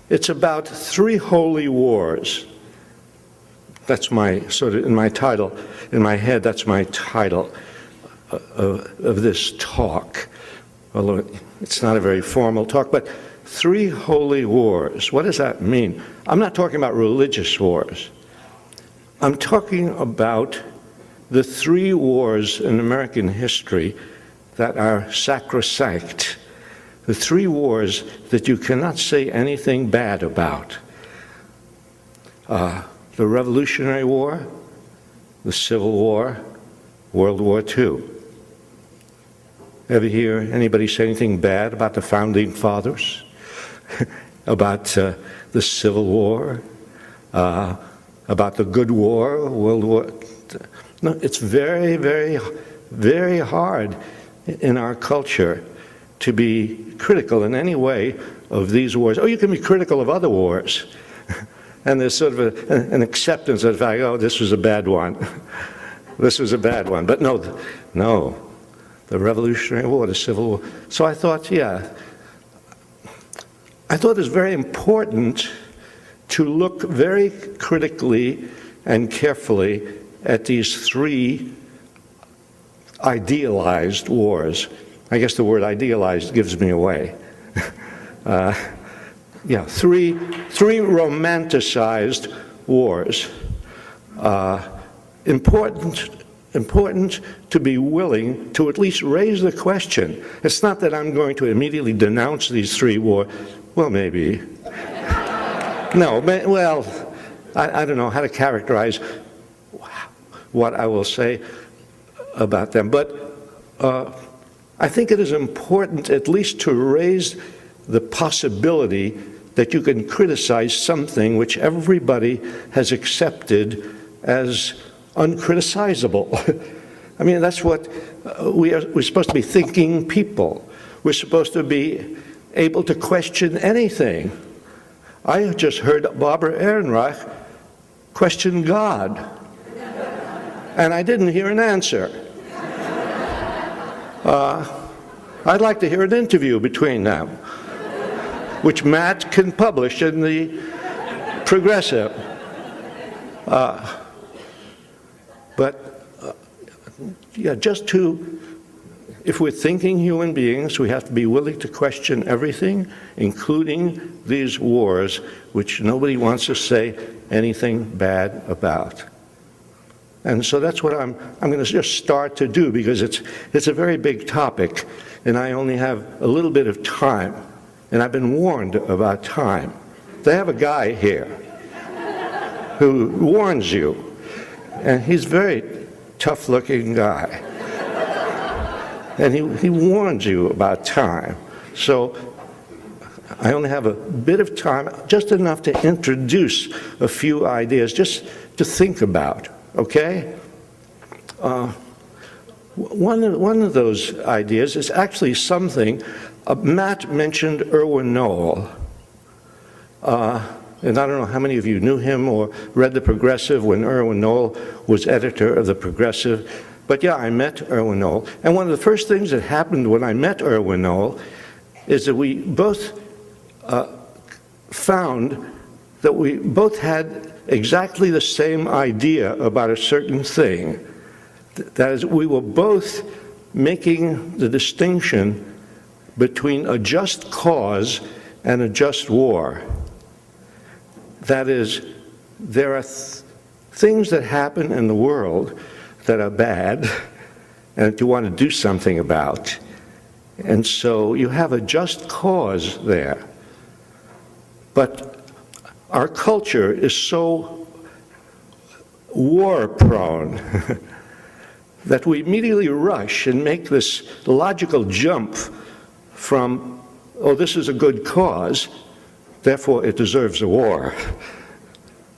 It's about three holy wars. That's my, sort of, in my title, in my head, that's my title of this talk. Although it's not a very formal talk, but three holy wars. What does that mean? I'm not talking about religious wars. I'm talking about the three wars in American history that are sacrosanct. The three wars that you cannot say anything bad about. The Revolutionary War, the Civil War, World War II. Ever hear anybody say anything bad about the Founding Fathers? About the Civil War? About the Good War, World War? No, it's very, very, very hard in our culture to be critical in any way of these wars. Oh, you can be critical of other wars. And there's sort of an acceptance of the fact, oh, this was a bad one. This was a bad one. But no, the Revolutionary War, the Civil War. So I thought, yeah, I thought it was very important to look very critically and carefully at these three idealized wars. I guess the word idealized gives me away. Yeah, three romanticized wars. Important to be willing to at least raise the question. It's not that I'm going to immediately denounce these three wars. Well, maybe. No, well, I don't know how to characterize what I will say about them. But I think it is important at least to raise the possibility that you can criticize something which everybody has accepted as uncriticizable. I mean, that's what we're supposed to be, thinking people. We're supposed to be able to question anything. I just heard Barbara Ehrenreich question God, and I didn't hear an answer. I'd like to hear an interview between them, which Matt can publish in the Progressive. Yeah, just to, if we're thinking human beings, we have to be willing to question everything, including these wars, which nobody wants to say anything bad about. And so that's what I'm going to just start to do, because it's a very big topic, and I only have a little bit of time, and I've been warned about time. They have a guy here who warns you, and he's a very tough-looking guy, and he warns you about time. So I only have a bit of time, just enough to introduce a few ideas, just to think about. Okay? One of those ideas is actually something, Matt mentioned Erwin Noel. And I don't know how many of you knew him or read The Progressive when Erwin Noel was editor of The Progressive. But yeah, I met Erwin Noel. And one of the first things that happened when I met Erwin Noel is that we both found that we both had exactly the same idea about a certain thing. That is, we were both making the distinction between a just cause and a just war. That is, there are things that happen in the world that are bad and that you want to do something about. And so you have a just cause there. But our culture is so war-prone that we immediately rush and make this logical jump from, oh, this is a good cause, therefore it deserves a war.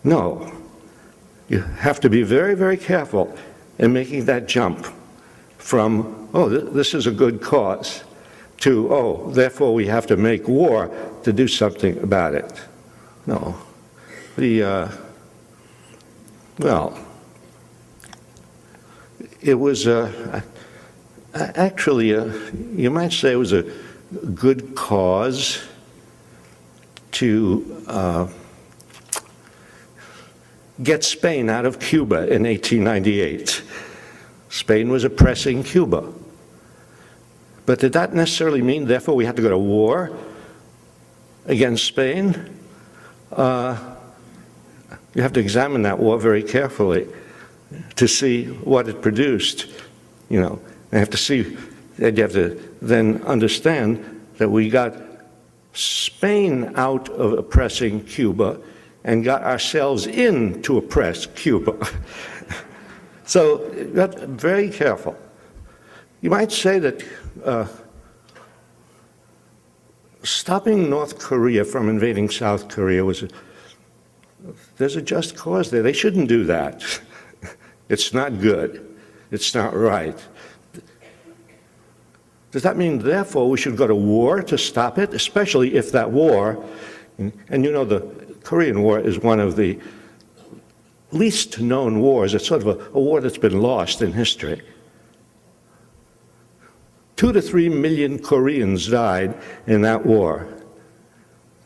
No. You have to be very, very careful in making that jump from, oh, this is a good cause, to, oh, therefore we have to make war to do something about it. No. Well, it was actually, you might say it was a good cause to get Spain out of Cuba in 1898. Spain was oppressing Cuba. But did that necessarily mean, therefore, we had to go to war against Spain? You have to examine that war very carefully to see what it produced. You know, you have to see, you have to then understand that we got Spain out of oppressing Cuba and got ourselves in to oppress Cuba. So you got to be very careful. You might say that stopping North Korea from invading South Korea there's a just cause there. They shouldn't do that. It's not good. It's not right. Does that mean, therefore, we should go to war to stop it? Especially if that war, and you know the Korean War is one of the least known wars. It's sort of a war that's been lost in history. 2 to 3 million Koreans died in that war.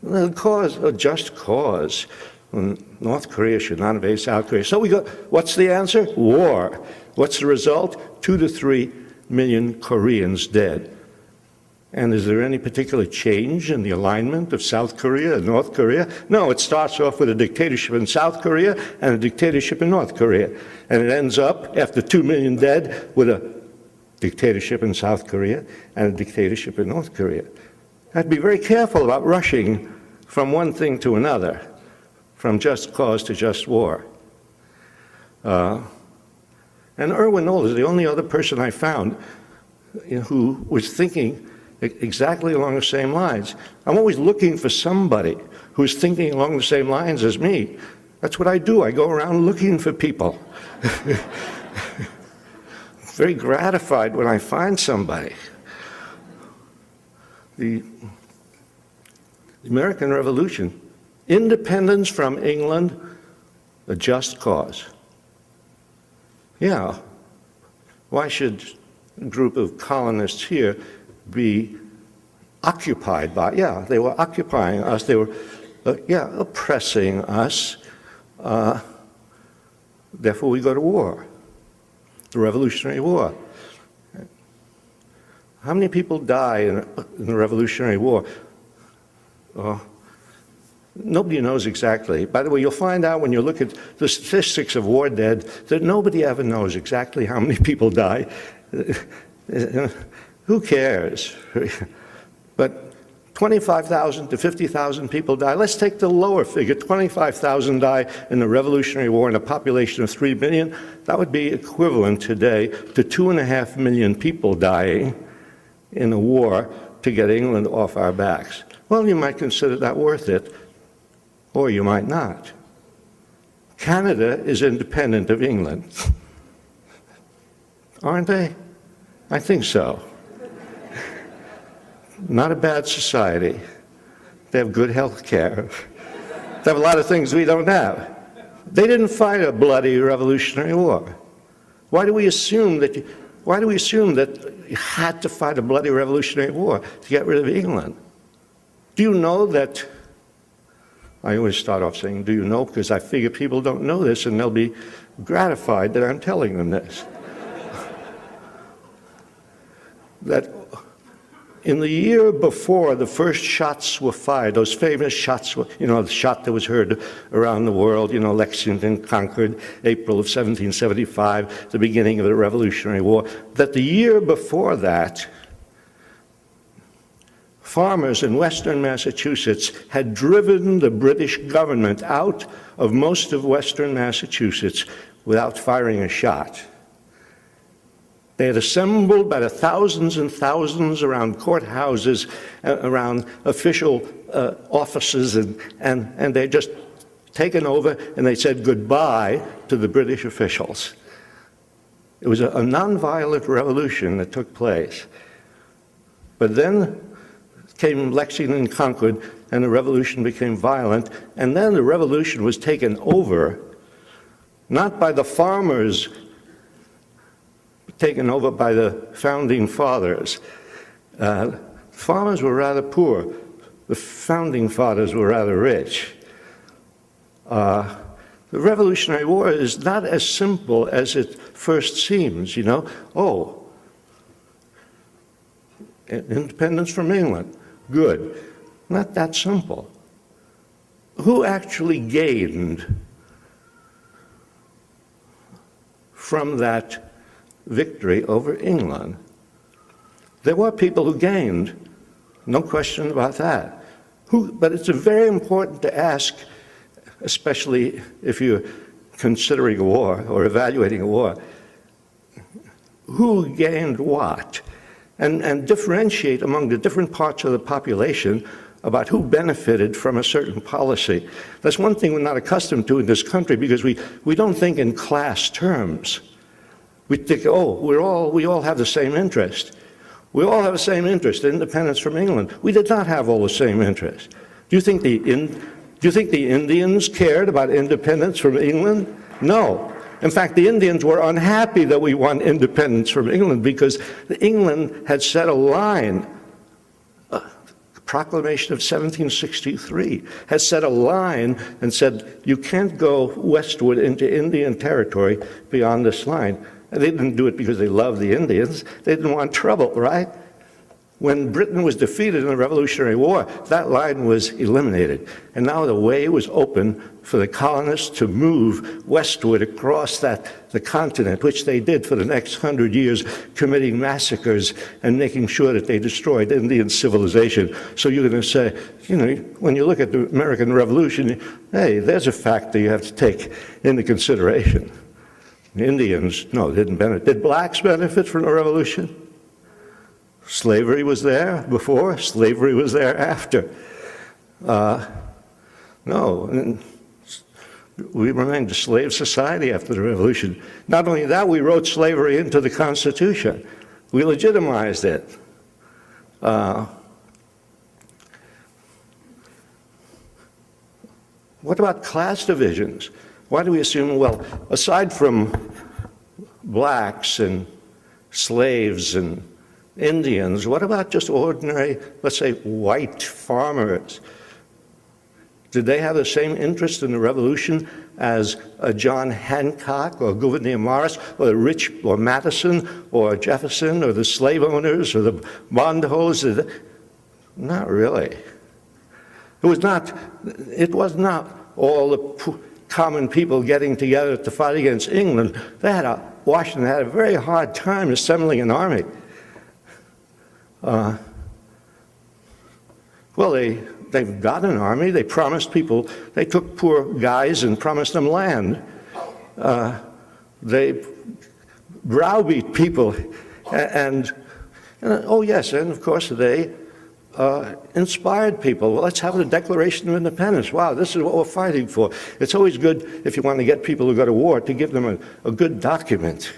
A cause, a just cause. North Korea should not invade South Korea. So we go, what's the answer? War. What's the result? 2 to 3 million Koreans dead. And is there any particular change in the alignment of South Korea and North Korea? No, it starts off with a dictatorship in South Korea and a dictatorship in North Korea. And it ends up, after 2 million dead, with a dictatorship in South Korea and a dictatorship in North Korea. I have to be very careful about rushing from one thing to another, from just cause to just war. And Erwin Knoll is the only other person I found who was thinking exactly along the same lines. I'm always looking for somebody who's thinking along the same lines as me. That's what I do. I go around looking for people. Very gratified when I find somebody. The American Revolution, independence from England, a just cause. Yeah, why should a group of colonists here be occupied by, yeah, they were occupying us, they were, oppressing us, therefore we go to war, the Revolutionary War. How many people die in the Revolutionary War? Nobody knows exactly. By the way, you'll find out when you look at the statistics of war dead that nobody ever knows exactly how many people die. Who cares? But 25,000 to 50,000 people die. Let's take the lower figure. 25,000 die in the Revolutionary War in a population of 3 million. That would be equivalent today to 2.5 million people dying in a war to get England off our backs. Well, you might consider that worth it, or you might not. Canada is independent of England. Aren't they? I think so. Not a bad society. They have good health care. They have a lot of things we don't have. They didn't fight a bloody Revolutionary War. Why do we assume that you had to fight a bloody Revolutionary War to get rid of England? Do you know that, I always start off saying, do you know, because I figure people don't know this and they'll be gratified that I'm telling them this. That in the year before the first shots were fired, those famous shots, the shot that was heard around the world, Lexington, Concord, April of 1775, the beginning of the Revolutionary War, that the year before that, farmers in western Massachusetts had driven the British government out of most of western Massachusetts without firing a shot. They had assembled by the thousands and thousands around courthouses, around official offices, and they'd just taken over and they said goodbye to the British officials. It was a nonviolent revolution that took place. But then came Lexington and Concord, and the revolution became violent, and then the revolution was taken over, not by the farmers, taken over by the founding fathers. Farmers were rather poor. the founding fathers were rather rich. The Revolutionary War is not as simple as it first seems, you know. Oh, independence from England, good. Not that simple. Who actually gained from that victory over England? There were people who gained, no question about that. But it's very important to ask, especially if you're considering a war or evaluating a war, who gained what? And differentiate among the different parts of the population about who benefited from a certain policy. That's one thing we're not accustomed to in this country, because we don't think in class terms. We think, oh, we all have the same interest. We all have the same interest, independence from England. We did not have all the same interest. Do you think the Indians cared about independence from England? No. In fact, the Indians were unhappy that we won independence from England, because England had set a line. Proclamation of 1763 has set a line and said, you can't go westward into Indian territory beyond this line. And they didn't do it because they loved the Indians. They didn't want trouble, right? When Britain was defeated in the Revolutionary War, that line was eliminated. And now the way was open for the colonists to move westward across the continent, which they did for the next 100 years, committing massacres and making sure that they destroyed Indian civilization. So you're going to say, you know, when you look at the American Revolution, hey, there's a factor you have to take into consideration. The Indians, no, didn't benefit. Did blacks benefit from the Revolution? Slavery was there before, slavery was there after. No, and we remained a slave society after the Revolution. Not only that, we wrote slavery into the Constitution. We legitimized it. What about class divisions? Why do we assume, well, aside from blacks and slaves and Indians, what about just ordinary, let's say, white farmers? Did they have the same interest in the Revolution as John Hancock or Gouverneur Morris or or Madison or Jefferson or the slave owners or the bondholders? Not really. It was not all the common people getting together to fight against England. Washington had a very hard time assembling an army. Well, they've got an army. They promised people. They took poor guys and promised them land. They browbeat people, and oh yes, and of course they inspired people. Well, let's have the Declaration of Independence. Wow, this is what we're fighting for. It's always good, if you want to get people who go to war, to give them a good document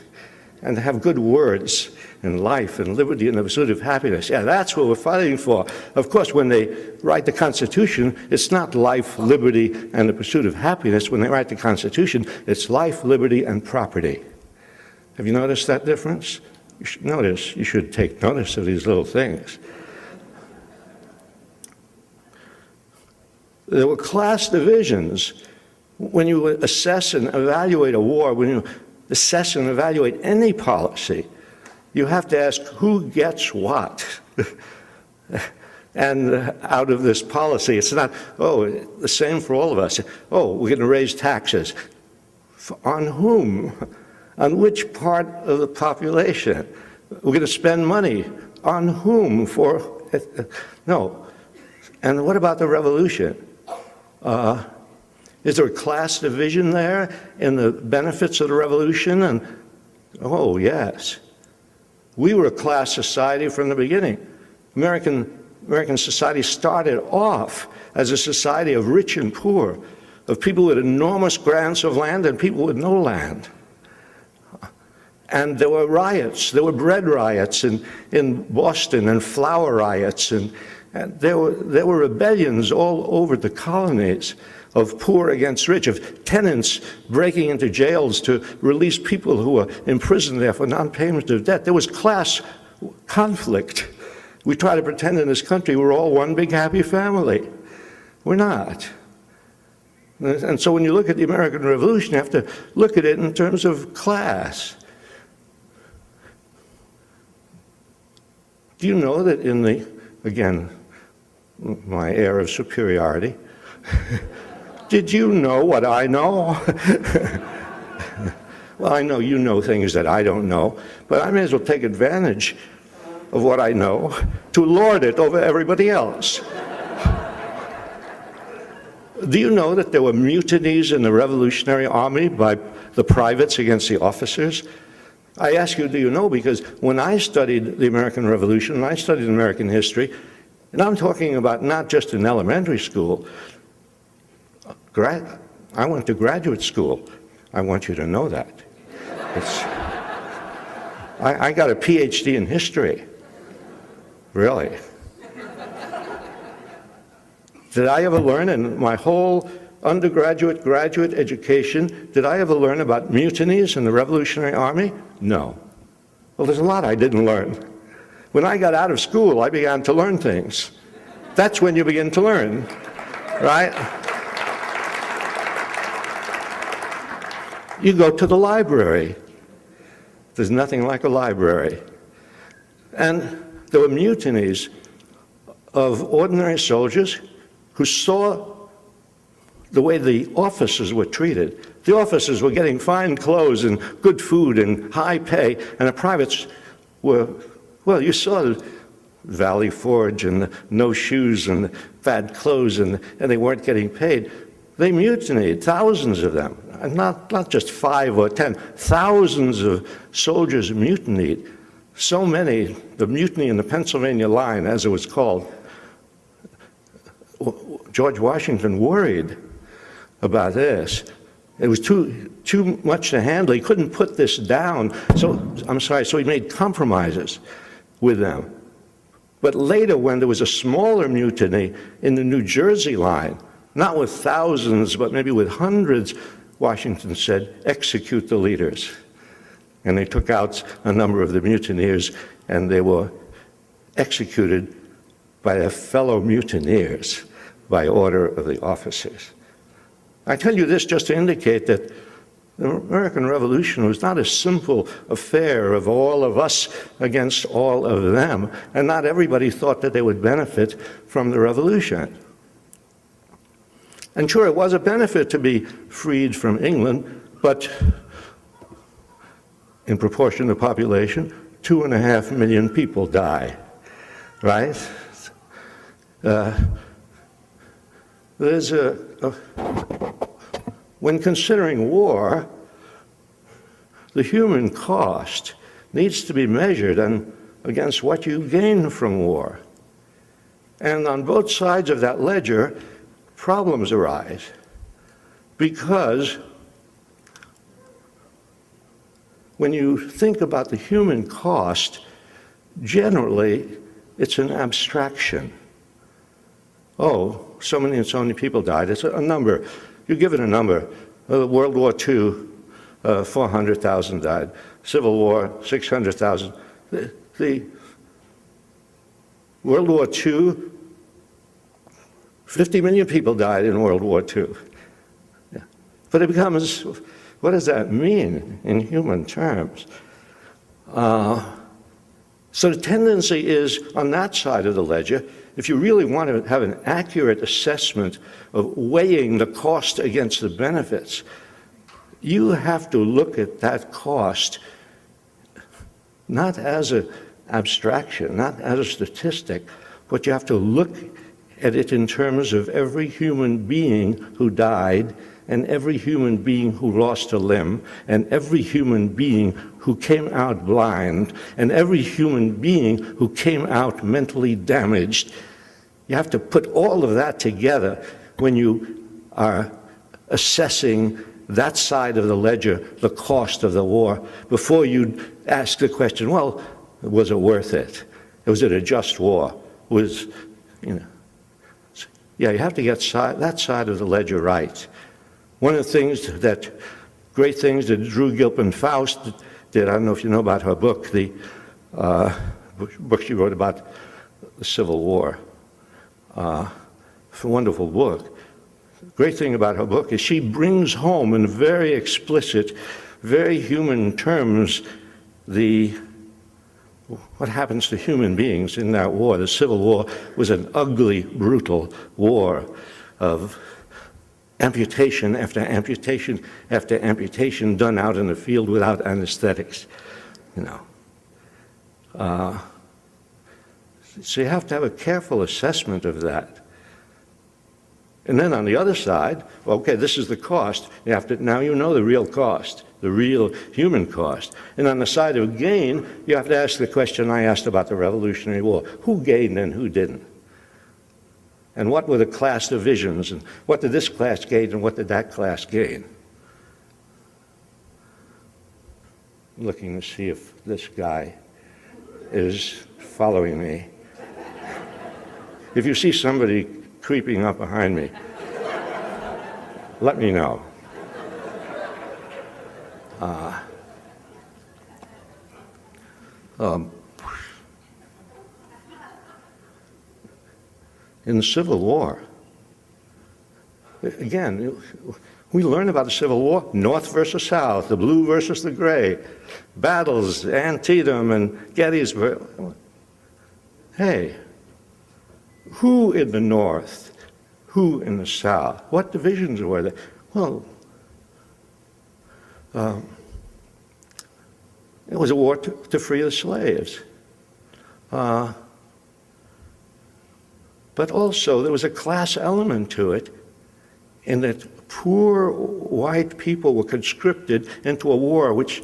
and to have good words in life and liberty and the pursuit of happiness. Yeah, that's what we're fighting for. Of course, when they write the Constitution, it's not life, liberty, and the pursuit of happiness. When they write the Constitution, it's life, liberty, and property. Have you noticed that difference? You should take notice of these little things. There were class divisions. When you assess and evaluate a war, when you assess and evaluate any policy, you have to ask who gets what. And out of this policy, it's not, oh, the same for all of us. Oh, we're going to raise taxes. On whom? On which part of the population? We're going to spend money. On whom? For? No. And what about the revolution? Is there a class division there in the benefits of the revolution? And oh, yes. We were a class society from the beginning. American society started off as a society of rich and poor, of people with enormous grants of land and people with no land. And there were riots. There were bread riots in Boston and flour riots. And there were rebellions all over the colonies of poor against rich, of tenants breaking into jails to release people who were imprisoned there for non-payment of debt. There was class conflict. We try to pretend in this country we're all one big happy family. We're not. And so when you look at the American Revolution, you have to look at it in terms of class. Do you know that in the, again, my air of superiority, did you know what I know? Well, I know you know things that I don't know, but I may as well take advantage of what I know to lord it over everybody else. Do you know that there were mutinies in the Revolutionary Army by the privates against the officers? I ask you, do you know? Because when I studied the American Revolution, and I studied American history, and I'm talking about not just in elementary school, I went to graduate school. I want you to know that. I got a PhD in history. Really. Did I ever learn in my whole undergraduate, graduate education, did I ever learn about mutinies in the Revolutionary Army? No. Well, there's a lot I didn't learn. When I got out of school, I began to learn things. That's when you begin to learn, right? You go to the library. There's nothing like a library. And there were mutinies of ordinary soldiers who saw the way the officers were treated. The officers were getting fine clothes and good food and high pay, and the privates were, well, you saw the Valley Forge and the no shoes and the bad clothes, and they weren't getting paid. They mutinied, thousands of them, and not just 5 or 10, thousands of soldiers mutinied. So many, the mutiny in the Pennsylvania line, as it was called, George Washington worried about this. It was too much to handle. He couldn't put this down. So he made compromises with them. But later, when there was a smaller mutiny in the New Jersey line, not with thousands, but maybe with hundreds, Washington said, execute the leaders. And they took out a number of the mutineers, and they were executed by their fellow mutineers by order of the officers. I tell you this just to indicate that the American Revolution was not a simple affair of all of us against all of them, and not everybody thought that they would benefit from the revolution. And sure, it was a benefit to be freed from England, but in proportion to the population, 2.5 million people die, right? When considering war, the human cost needs to be measured against what you gain from war. And on both sides of that ledger, problems arise because when you think about the human cost, generally it's an abstraction. Oh, so many people died. It's a number. You give it a number. World War II, 400,000 died. Civil War, 600,000. The World War II, 50 million people died in World War II. Yeah. But it becomes, what does that mean in human terms? So the tendency is on that side of the ledger, if you really want to have an accurate assessment of weighing the cost against the benefits, you have to look at that cost not as an abstraction, not as a statistic, but you have to look at it in terms of every human being who died, and every human being who lost a limb, and every human being who came out blind, and every human being who came out mentally damaged. You have to put all of that together when you are assessing that side of the ledger, the cost of the war, before you ask the question, well, was it worth it? Was it a just war? Yeah, you have to get that side of the ledger right. One of the things great things that Drew Gilpin Faust did, I don't know if you know about her book, the book she wrote about the Civil War. It's a wonderful book. The great thing about her book is she brings home in very explicit, very human terms what happens to human beings in that war. The Civil War was an ugly, brutal war of amputation after amputation after amputation done out in the field without anesthetics, you know. So you have to have a careful assessment of that. And then on the other side, okay, this is the cost. Now you know the real cost, the real human cost. And on the side of gain, you have to ask the question I asked about the Revolutionary War. Who gained and who didn't? And what were the class divisions? And what did this class gain and what did that class gain? I'm looking to see if this guy is following me. If you see somebody creeping up behind me, let me know. In the Civil War, again, we learn about the Civil War, North versus South, the blue versus the gray, battles, Antietam and Gettysburg. Hey, who in the North, who in the South? What divisions were there? Well, it was a war to free the slaves. But also there was a class element to it in that poor white people were conscripted into a war which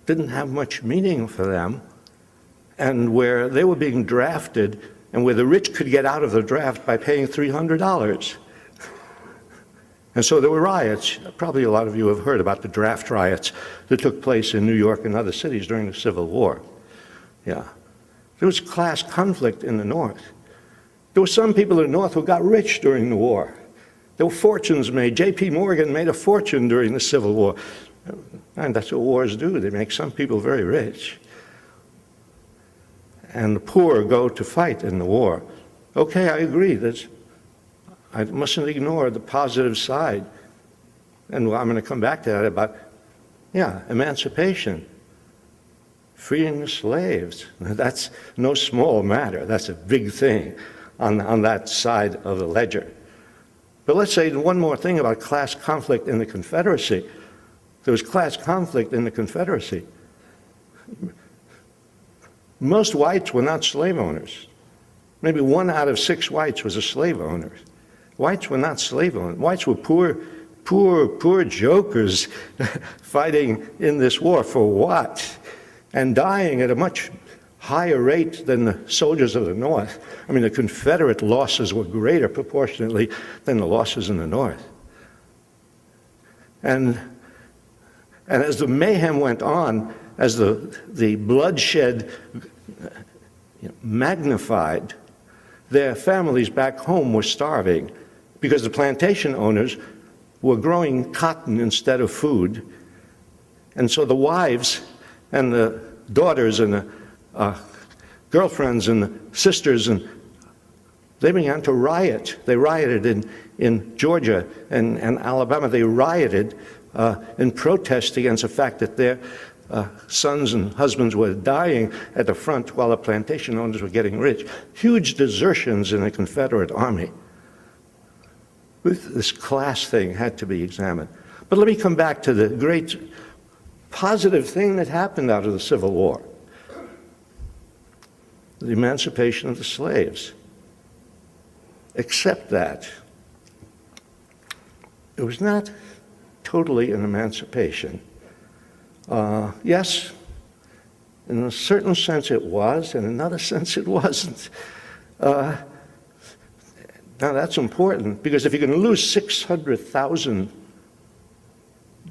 didn't have much meaning for them, and where they were being drafted and where the rich could get out of the draft by paying $300. And so there were riots. Probably a lot of you have heard about the draft riots that took place in New York and other cities during the Civil War. Yeah. There was class conflict in the North. There were some people in the North who got rich during the war. There were fortunes made. J.P. Morgan made a fortune during the Civil War. And that's what wars do. They make some people very rich. And the poor go to fight in the war. Okay, I agree. I mustn't ignore the positive side. And I'm going to come back to that about, emancipation. Freeing the slaves. That's no small matter. That's a big thing on that side of the ledger. But let's say one more thing about class conflict in the Confederacy. There was class conflict in the Confederacy. Most whites were not slave owners. Maybe 1 out of 6 whites was a slave owner. Whites were not slave owners. Whites were poor jokers fighting in this war for what? And dying at a much higher rate than the soldiers of the North. I mean, the Confederate losses were greater proportionately than the losses in the North. And as the mayhem went on, as the bloodshed magnified, their families back home were starving because the plantation owners were growing cotton instead of food. And so the wives and the daughters and the girlfriends and the sisters, and they began to riot. They rioted in Georgia and Alabama. They rioted in protest against the fact that their sons and husbands were dying at the front while the plantation owners were getting rich. Huge desertions in the Confederate Army. This class thing had to be examined. But let me come back to the great positive thing that happened out of the Civil War. The emancipation of the slaves. Except that it was not totally an emancipation. Yes, in a certain sense it was, in another sense it wasn't. Now that's important, because if you're going to lose 600,000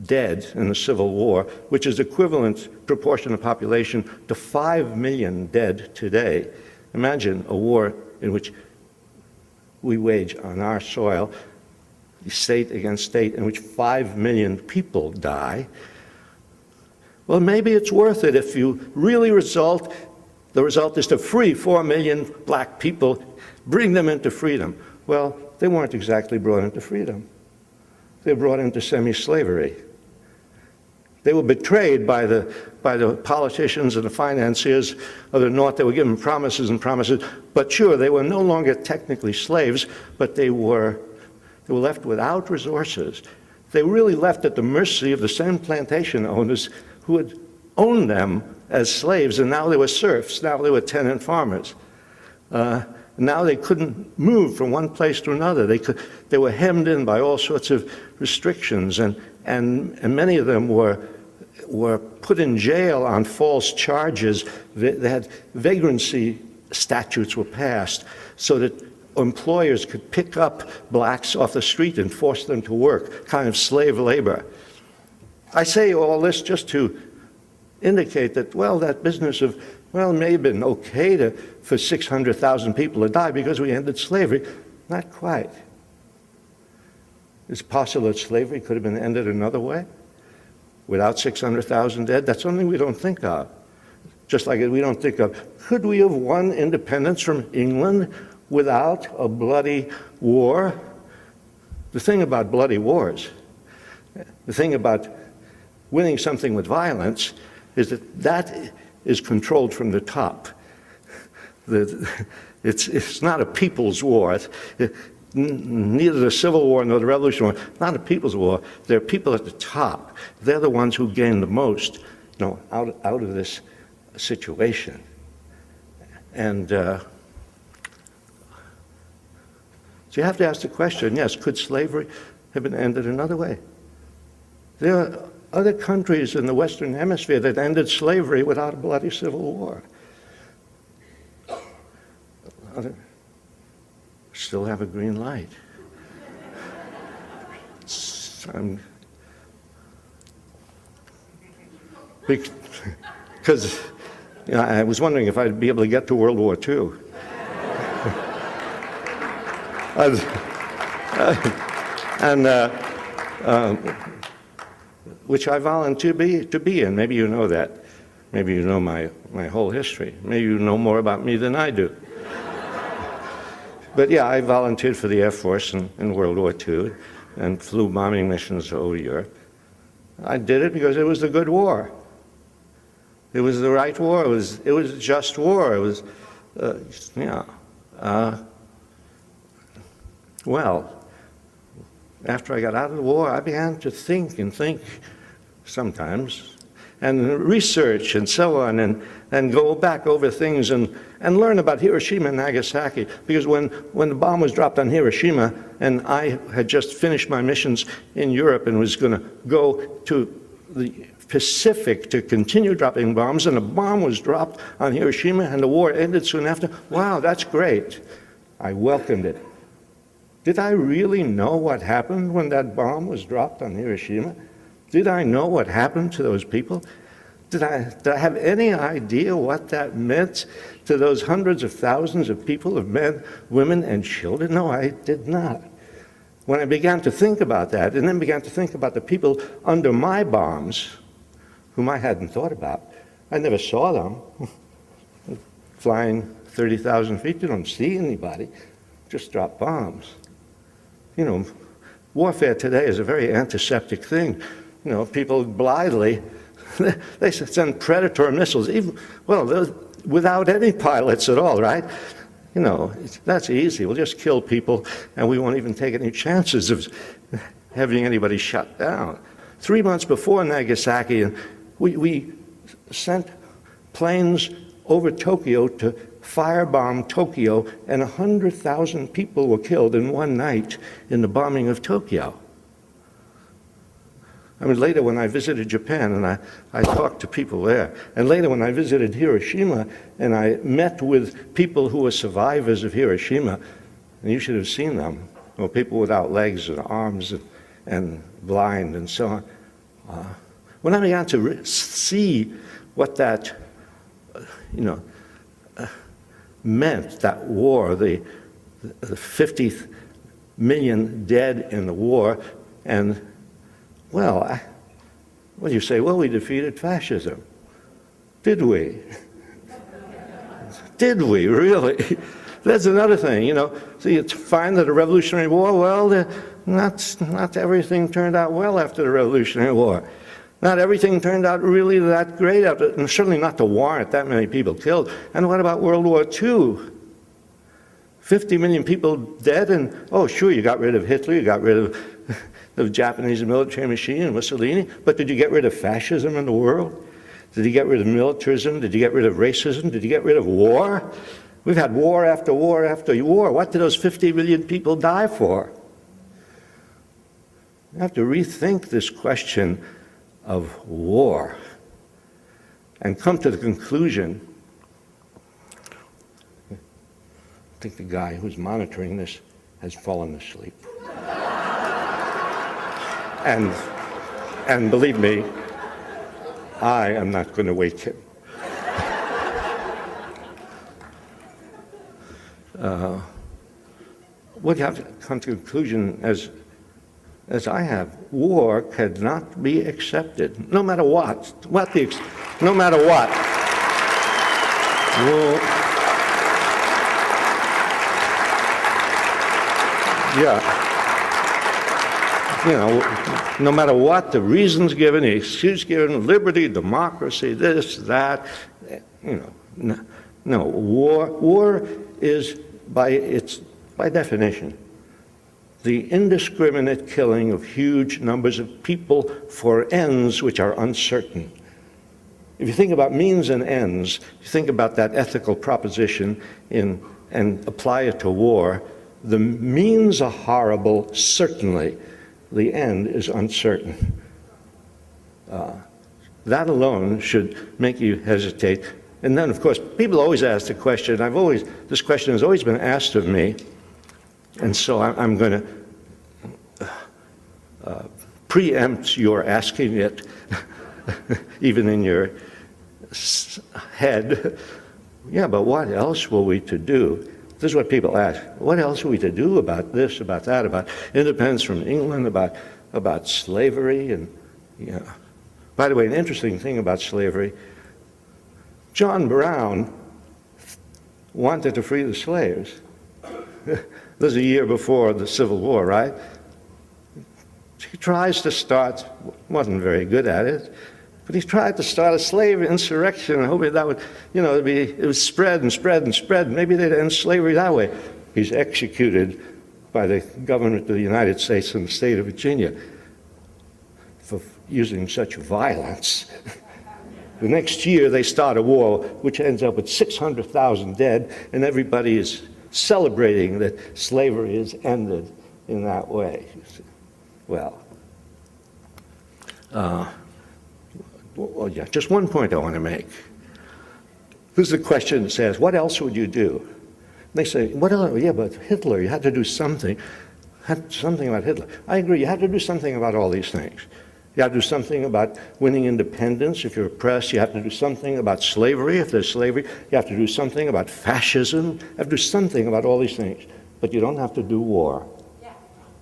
dead in the Civil War, which is equivalent proportion of population to 5 million dead today, imagine a war in which we wage on our soil, state against state, in which 5 million people die. Well, maybe it's worth it if you really result The result is to free 4 million black people, bring them into freedom. Well, they weren't exactly brought into freedom. They were brought into semi-slavery. They were betrayed by the politicians and the financiers of the North. They were given promises and promises. But sure, they were no longer technically slaves, but they were left without resources. They were really left at the mercy of the same plantation owners who had owned them as slaves, and now they were serfs. Now they were tenant farmers. Now they couldn't move from one place to another. They were hemmed in by all sorts of restrictions, and many of them were put in jail on false charges. They had vagrancy statutes were passed so that employers could pick up blacks off the street and force them to work, kind of slave labor. I say all this just to indicate that, well, that business of, well, it may have been okay for 600,000 people to die because we ended slavery. Not quite. It's possible that slavery could have been ended another way without 600,000 dead. That's something we don't think of. Just like we don't think of, could we have won independence from England without a bloody war? The thing about bloody wars, the thing about winning something with violence, is that is controlled from the top. It's not a people's war. Neither the Civil War nor the Revolution War, not a people's war. There are people at the top. They're the ones who gain the most, out of this situation. And so you have to ask the question, yes, could slavery have been ended another way? There are other countries in the Western Hemisphere that ended slavery without a bloody civil war. Still have a green light. Because I was wondering if I'd be able to get to World War II. Which I volunteered to be in. Maybe you know that. Maybe you know my whole history. Maybe you know more about me than I do. But yeah, I volunteered for the Air Force in World War II and flew bombing missions over Europe. I did it because it was a good war. It was the right war. It was a just war. It was, well, after I got out of the war, I began to think sometimes, and research and so on, and go back over things and learn about Hiroshima and Nagasaki. Because when the bomb was dropped on Hiroshima, and I had just finished my missions in Europe and was going to go to the Pacific to continue dropping bombs, and a bomb was dropped on Hiroshima and the war ended soon after, wow, that's great. I welcomed it. Did I really know what happened when that bomb was dropped on Hiroshima? Did I know what happened to those people? Did I have any idea what that meant to those hundreds of thousands of people, of men, women, and children? No, I did not. When I began to think about that, and then began to think about the people under my bombs, whom I hadn't thought about, I never saw them. Flying 30,000 feet, you don't see anybody, just drop bombs. Warfare today is a very antiseptic thing. People blithely, they send Predator missiles, without any pilots at all, right? That's easy. We'll just kill people, and we won't even take any chances of having anybody shut down. 3 months before Nagasaki, we sent planes over Tokyo to firebomb Tokyo, and 100,000 people were killed in one night in the bombing of Tokyo. I mean, later when I visited Japan and I talked to people there, and later when I visited Hiroshima and I met with people who were survivors of Hiroshima, and you should have seen them, people without legs and arms and blind and so on. When I began to see what that, meant, that war, the 50 million dead in the war, and well, you say, well, we defeated fascism. Did we? Did we, really? That's another thing, you know. So you find that the Revolutionary War, well, not everything turned out well after the Revolutionary War. Not everything turned out really that great after, and certainly not to warrant that many people killed. And what about World War II? 50 million people dead, and oh, sure, you got rid of Hitler, you got rid of the Japanese military machine and Mussolini, but did you get rid of fascism in the world? Did you get rid of militarism? Did you get rid of racism? Did you get rid of war? We've had war after war after war. What did those 50 million people die for? We have to rethink this question of war and come to the conclusion. I think the guy who's monitoring this has fallen asleep. And believe me, I am not going to wake him. What you have to come to the conclusion, as I have, war cannot be accepted, no matter what. No matter what. War, yeah. You know, no matter what the reasons given, the excuse given, liberty, democracy, this, that, you know, no, war is by definition the indiscriminate killing of huge numbers of people for ends which are uncertain. If you think about means and ends, you think about that ethical proposition and apply it to war, the means are horrible, certainly. The end is uncertain. That alone should make you hesitate. And then, of course, people always ask the question, this question has always been asked of me, and so I'm going to preempt your asking it, even in your head. Yeah, but what else were we to do? This is what people ask. What else are we to do about this, about that, about independence from England, about slavery? And, you know. By the way, an interesting thing about slavery, John Brown wanted to free the slaves. This is a year before the Civil War, right? He tries to start, wasn't very good at it, but he tried to start a slave insurrection, hoping that would, you know, it would spread and spread and spread. Maybe they'd end slavery that way. He's executed by the government of the United States and the state of Virginia for using such violence. The next year they start a war which ends up with 600,000 dead, and everybody is celebrating that slavery has ended in that way. Well, yeah, just one point I want to make. This is a question that says, what else would you do? And they say, what else? Yeah, but Hitler, you had to do something. Something about Hitler. I agree, you have to do something about all these things. You have to do something about winning independence if you're oppressed. You have to do something about slavery if there's slavery. You have to do something about fascism. You have to do something about all these things. But you don't have to do war.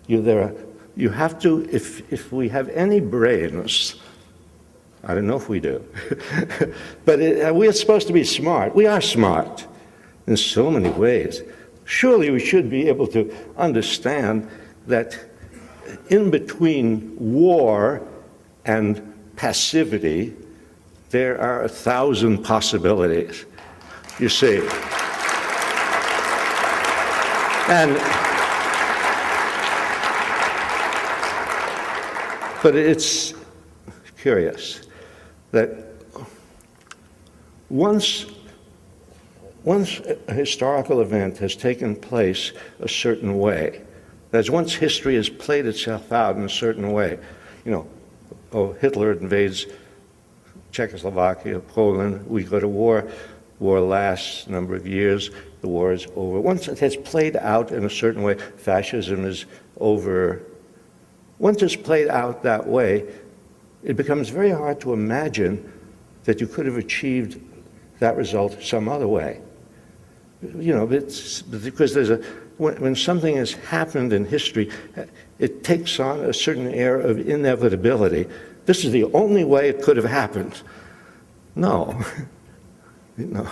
Yeah. You have to, if we have any brains, I don't know if we do, but we're supposed to be smart. We are smart in so many ways. Surely we should be able to understand that in between war and passivity, there are 1,000 possibilities, you see. But it's curious that once a historical event has taken place a certain way, that is, once history has played itself out in a certain way, you know, Hitler invades Czechoslovakia, Poland, we go to war lasts a number of years, the war is over. Once it has played out in a certain way, fascism is over. Once it's played out that way, it becomes very hard to imagine that you could have achieved that result some other way. You know, it's because when something has happened in history, it takes on a certain air of inevitability. This is the only way it could have happened. No. No.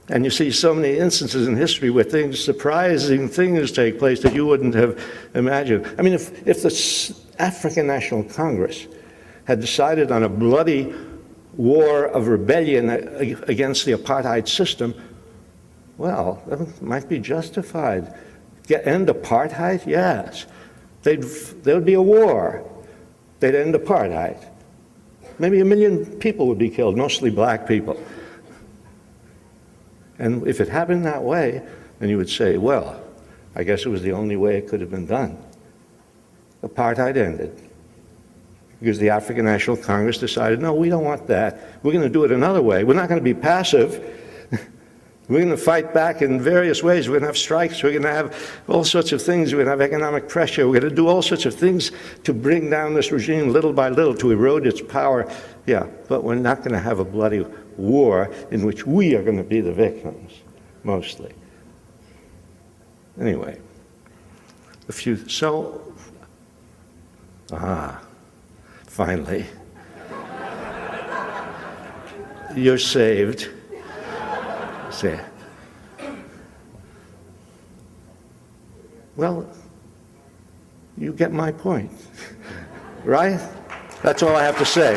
And you see so many instances in history where surprising things take place that you wouldn't have imagined. I mean, if the African National Congress had decided on a bloody war of rebellion against the apartheid system, well, that might be justified. End apartheid? Yes. There would be a war. They'd end apartheid. Maybe 1 million people would be killed, mostly black people. And if it happened that way, then you would say, well, I guess it was the only way it could have been done. Apartheid ended because the African National Congress decided, no, we don't want that. We're going to do it another way. We're not going to be passive. We're going to fight back in various ways. We're going to have strikes. We're going to have all sorts of things. We're going to have economic pressure. We're going to do all sorts of things to bring down this regime little by little, to erode its power. Yeah, but we're not going to have a bloody war in which we are going to be the victims, mostly. Anyway, finally, you're saved. Say, well, you get my point, right? That's all I have to say.